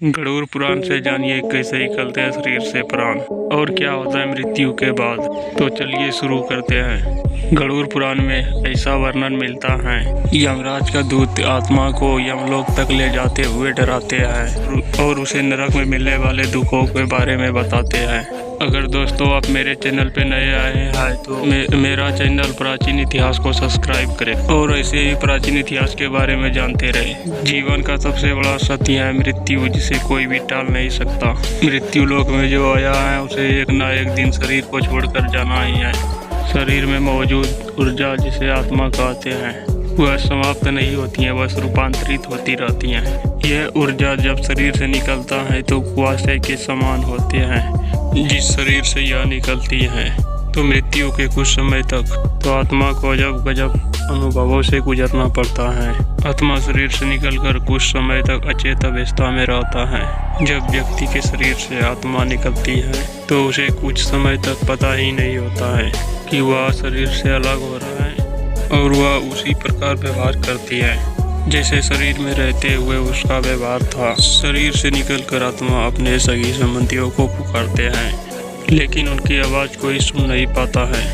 गरुड़ पुराण से जानिए कैसे निकलते हैं शरीर से प्राण और क्या होता है मृत्यु के बाद। तो चलिए शुरू करते हैं। गरुड़ पुराण में ऐसा वर्णन मिलता है, यमराज का दूत आत्मा को यमलोक तक ले जाते हुए डराते हैं और उसे नरक में मिलने वाले दुखों के बारे में बताते हैं। अगर दोस्तों आप मेरे चैनल पे नए आए हैं तो मेरा चैनल प्राचीन इतिहास को सब्सक्राइब करें और ऐसे ही प्राचीन इतिहास के बारे में जानते रहें। जीवन का सबसे बड़ा सत्य है मृत्यु, जिसे कोई भी टाल नहीं सकता। मृत्यु लोक में जो आया है उसे एक ना एक दिन शरीर को छोड़कर जाना ही है। शरीर में मौजूद ऊर्जा, जिसे आत्मा कहते हैं, वह समाप्त नहीं होती है, बस रूपांतरित होती रहती है। यह ऊर्जा जब शरीर से निकलता है तो कुआसे के समान होते हैं। जिस शरीर से यह निकलती है तो मृत्यु के कुछ समय तक तो आत्मा को अजब गजब अनुभवों से गुजरना पड़ता है। आत्मा शरीर से निकलकर कुछ समय तक अचेत अवस्था में रहता है। जब व्यक्ति के शरीर से आत्मा निकलती है तो उसे कुछ समय तक पता ही नहीं होता है कि वह शरीर से अलग हो रहा है और वह उसी प्रकार व्यवहार करती है जैसे शरीर में रहते हुए उसका व्यवहार था। शरीर से निकलकर आत्मा अपने सगी संबंधियों को पुकारते हैं, लेकिन उनकी आवाज कोई सुन नहीं पाता है।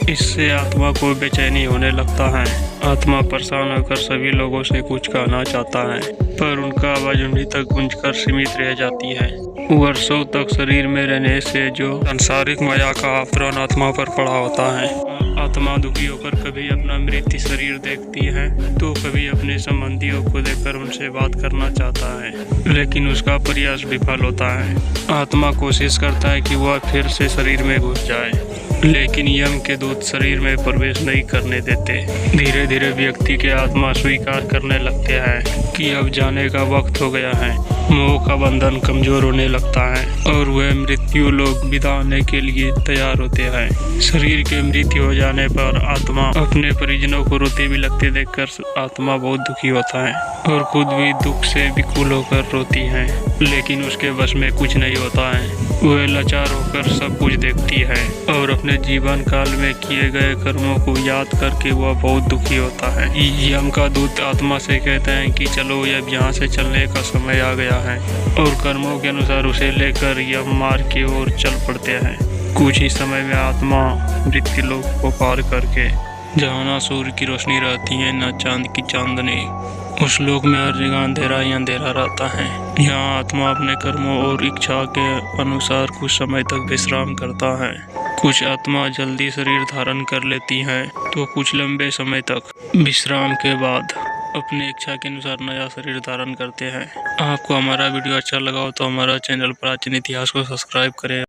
इससे आत्मा को बेचैनी होने लगता है। आत्मा परेशान होकर सभी लोगों से कुछ कहना चाहता है, पर उनका आवाज उन्हीं तक गूंजकर सीमित रह जाती है। वर्षों तक शरीर में रहने से जो सांसारिक माया का आवरण आत्मा पर पड़ा होता है, आत्मा दुखी होकर कभी अपना मृत शरीर देखती है तो कभी अपने संबंधियों को देखकर उनसे बात करना चाहता है, लेकिन उसका प्रयास विफल होता है। आत्मा कोशिश करता है कि वह फिर से शरीर में घुस जाए, लेकिन यम के दूत शरीर में प्रवेश नहीं करने देते। धीरे धीरे व्यक्ति के आत्मा स्वीकार करने लगते हैं कि अब जाने का वक्त हो गया है। मोह का बंधन कमजोर होने लगता है और वह मृत्यु लोक विदा होने के लिए तैयार होते हैं। शरीर के मृत्यु हो जाने पर आत्मा अपने परिजनों को रोते बिलखते देखकर आत्मा बहुत दुखी होता है और खुद भी दुख से विकल होकर रोती है, लेकिन उसके बस में कुछ नहीं होता है। वह लाचार होकर सब कुछ देखती है और अपने जीवन काल में किए गए कर्मों को याद करके वह बहुत दुखी होता है। यम का दूत आत्मा से कहते हैं कि चलो अब यहाँ से चलने का समय आ गया है, और कर्मों के अनुसार उसे लेकर यम मार्ग की ओर चल पड़ते हैं। कुछ ही समय में आत्मा मृत्यु लोक को पार करके, जहाँ ना सूर्य की रोशनी रहती है न चांद की चांदनी, उस लोक में हर जगह अंधेरा ही अंधेरा रहता है। यहाँ आत्मा अपने कर्मों और इच्छा के अनुसार कुछ समय तक विश्राम करता है। कुछ आत्मा जल्दी शरीर धारण कर लेती हैं तो कुछ लंबे समय तक विश्राम के बाद अपनी इच्छा के अनुसार नया शरीर धारण करते हैं। आपको हमारा वीडियो अच्छा लगा हो तो हमारा चैनल प्राचीन इतिहास को सब्सक्राइब करें।